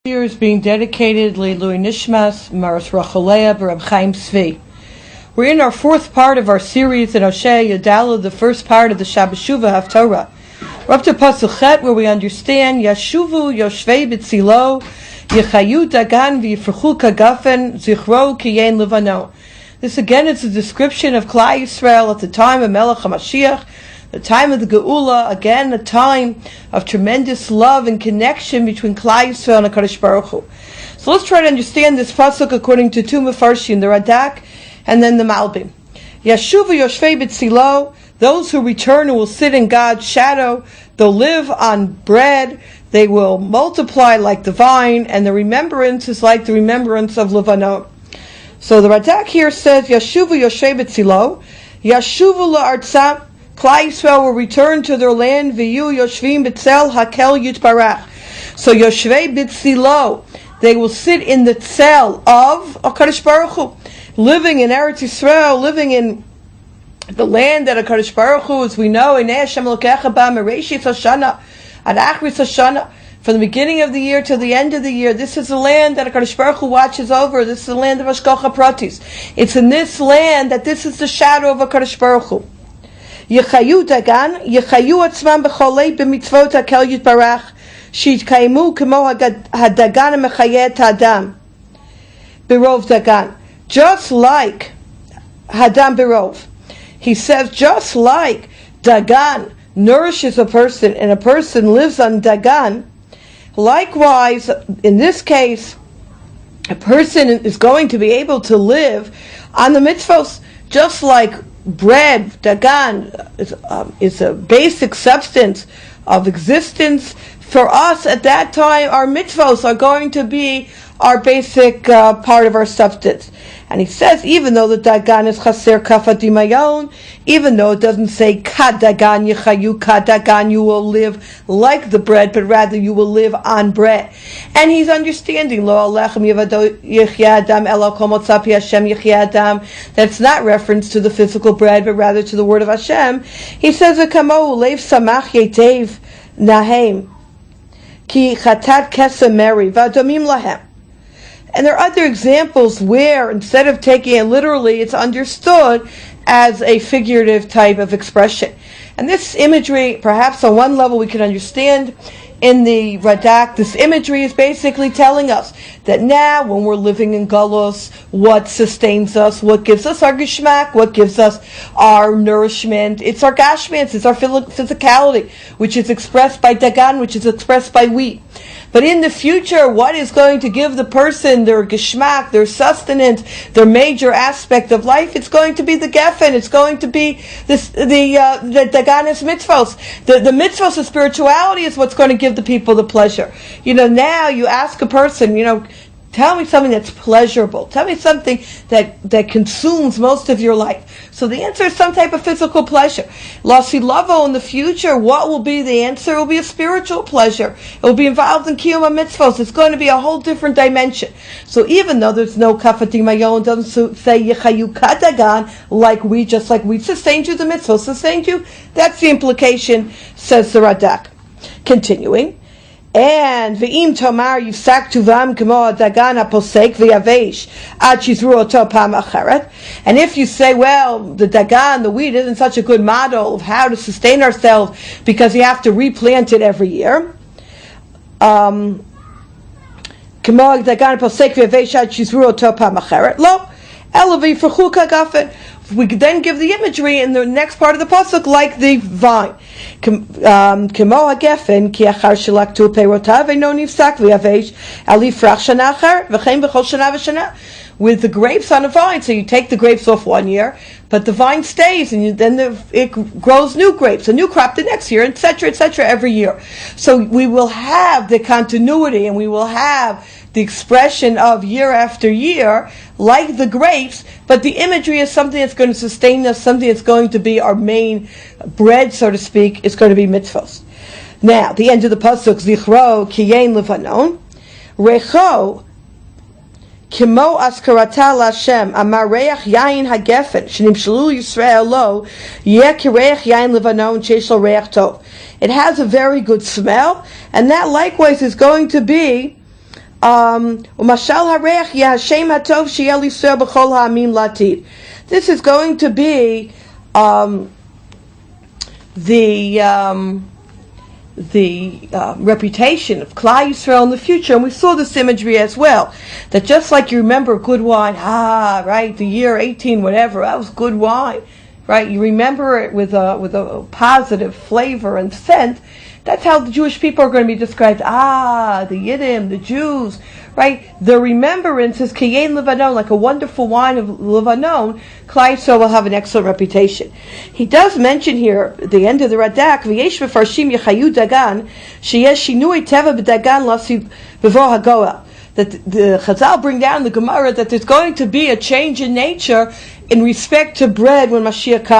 Year is being dedicated Leilui Nishmas Maris Racholea B'Reb Chaim Tzvi. We're in our fourth part of our series in Oshay Yadala, the first part of the Shabbat Shuvah Haftorah. We're up to Pasuk Chet, where we understand Yashuvu Yoshvei B'Tzilo Yechayu Dagan V'Yifrechu Kagafen Zichro Kiyen Levano. This again is a description of Klal Yisrael at the time of Melech HaMashiach, the time of the Geula, again a time of tremendous love and connection between Klal Yisrael and HaKadosh Baruch Hu. So let's try to understand this pasuk according to two Mefarshim, the Radak and then the Malbim. Yashuvu Yoshvei B'Tzilo, those who return will sit in God's shadow, they'll live on bread, they will multiply like the vine, and the remembrance is like the remembrance of Levanon. So the Radak here says, Yashuvu Yoshvei B'Tzilo, Yashuvu La'artzam, Klal Yisrael will return to their land. V'yu yoshvim b'tzel hakel yitbarach. So yoshvei b'tzilo, they will sit in the tzel of HaKadosh Baruch Hu, living in Eretz Yisrael, living in the land that HaKadosh Baruch Hu, as we know, in Hashem Elokecha ba mereshis Hashana, ad achris Hashana, from the beginning of the year to the end of the year. This is the land that HaKadosh Baruch Hu watches over. This is the land of Hashgacha Pratis. It's in this land that this is the shadow of HaKadosh Baruch Hu. Yechayu dagan, yechayu atzman b'cholei b'mitzvot hakel yitbarach, shitkaimu kemo hadagan mechayet adam, birov dagan. Just like hadam birov, he says, just like dagan nourishes a person and a person lives on dagan, likewise, in this case, a person is going to be able to live on the mitzvos, just like bread, dagan, is a basic substance of existence. For us at that time, our mitzvos are going to be our basic part of our substance. And he says, even though the dagan is chaser kafadimayon, even though it doesn't say kadagan yechayu, kadagan, you will live like the bread, but rather you will live on bread. And he's understanding lo alechem yechya adam elo kol motzapi Hashem yechya adam. That's not reference to the physical bread, but rather to the word of Hashem. He says, v'kamo leiv samach yetev nahem ki chatat kesem meri v'adomim lahem. And there are other examples where, instead of taking it literally, it's understood as a figurative type of expression. And this imagery, perhaps on one level we can understand in the Radak, this imagery is basically telling us that now, when we're living in Galus, what sustains us, what gives us our geshmak, what gives us our nourishment, it's our gashmans, it's our physicality, which is expressed by dagan, which is expressed by wheat. But in the future, what is going to give the person their geshmak, their sustenance, their major aspect of life? It's going to be the geffen. It's going to be the daganis mitzvos. The mitzvos of spirituality is what's going to give the people the pleasure. Now you ask a person, tell me something that's pleasurable. Tell me something that consumes most of your life. So the answer is some type of physical pleasure. Lasi Lavo, in the future, what will be the answer? It will be a spiritual pleasure. It will be involved in Kiyum HaMitzvos. It's going to be a whole different dimension. So even though there's no Kafatim Mayon, doesn't say Yechayu Kadagan, like we sustained you, the mitzvah sustained you. That's the implication, says the Radak. Continuing. And ve'im tomar yifsak tuvam kemo dagan haposek ve'yavesh ad shizru oto pam acheret. And if you say, well, the dagan, the wheat, isn't such a good model of how to sustain ourselves because you have to replant it every year. Kemo dagan haposek ve'yavesh ad shizru oto pam acheret. Lo, elavi v'frechu kagafen. We could then give the imagery in the next part of the pasuk like the vine. Kemo hagefen ki achar shelaktu peirotav eino nifsak v'yavesh ali frach shana achar v'chein b'chol shana v'shana. With the grapes on a vine, so you take the grapes off one year, but the vine stays, and then it grows new grapes, a new crop the next year, etc., every year. So we will have the continuity, and we will have the expression of year after year, like the grapes, but the imagery is something that's going to sustain us, something that's going to be our main bread, so to speak, is going to be mitzvos. Now, the end of the pasuk, Zichro kiyein levanon, recho kimo askarata l'Hashem amar reach yain hagefen shenimshalu Yisrael lo yeh kireach yain levanon sheish lo reach tov. It has a very good smell, and that likewise is going to be This is going to be the reputation of Klal Yisrael in the future, and we saw this imagery as well. That just like you remember good wine, right, the year 18 whatever, that was good wine, right? You remember it with a positive flavor and scent. That's how the Jewish people are going to be described. The Yiddim, the Jews, right? The remembrance is Kayin Levanon, like a wonderful wine of Levanon. Klal Yisrael will have an excellent reputation. He does mention here, at the end of the Radak, V'yesh v'farshim yechayu dagan, sheyesh shinui teva b'dagan lasi b'vo hagoel. That the Chazal bring down the Gemara that there's going to be a change in nature in respect to bread when Mashiach comes.